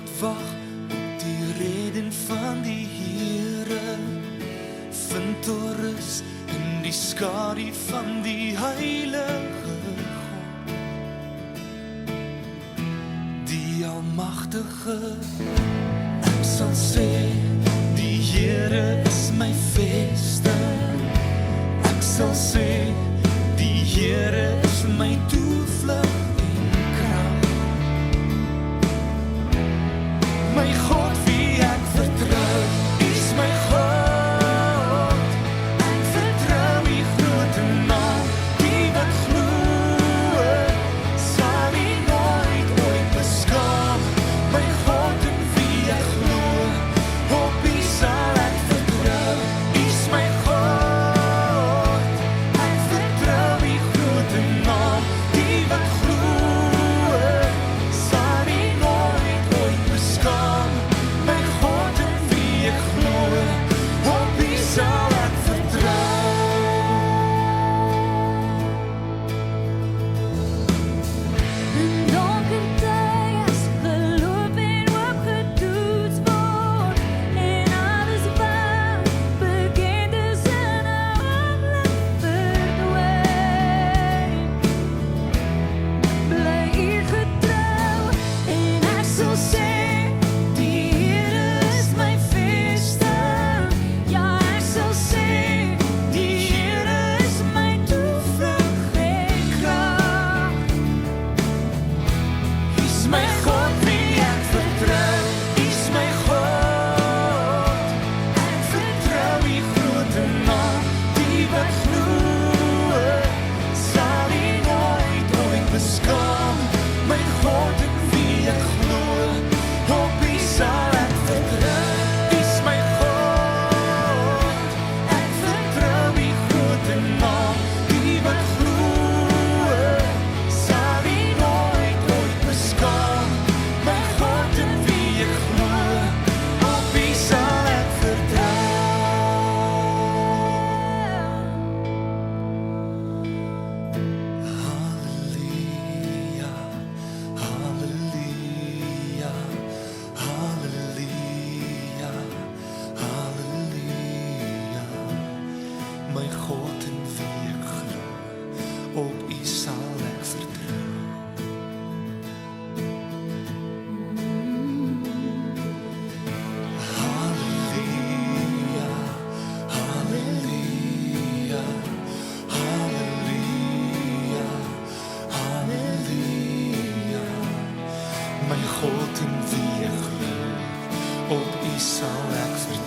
wat wag op die reden van die Here, vind rus in die skadu van die Heilige God, die Almagtige. Ek sal sê, die Here is my vesting. Ek sal sê, die Here is my toevlug en krag. My God wie ek vertrou, is my God. Ek vertrou die grote naam, die wat glo, sal nie nooit ooit beskaam. My God in wie ek glo, op wie sal ek vertrou, is my God. Ek vertrou die grote naam, die wat glo, sal nie nooit ooit beskaam. My God in wie ek glo, op wie sal ek vertrou. In donker tye as geloof en hoop getoets word, en alles wat bekend is in 'n oomblik verdwyn. Bly U getrou en ek sal sê, die Here is my vesting. Ja, ek sal sê, die Here is my toevlug en krag. Is my God wie ek vertrou, is my God. Ek vertrou die grote naam, die wat glo, sal nie nooit ooit beskaam. My God in wie ek glo, op wie sal ek vertrou, is my God. Ek vertrou die grote naam, die wat glo, sal nie nooit ooit beskaam. My God in wie ek glo, op wie sal ek vertrou. Halleluja, halleluja, halleluja, halleluja. My God in wie ek glo, op U sal ek vertrou. Halleluja, halleluja, halleluja, halleluja. My God in wie ek glo, op U sal ek vertrou.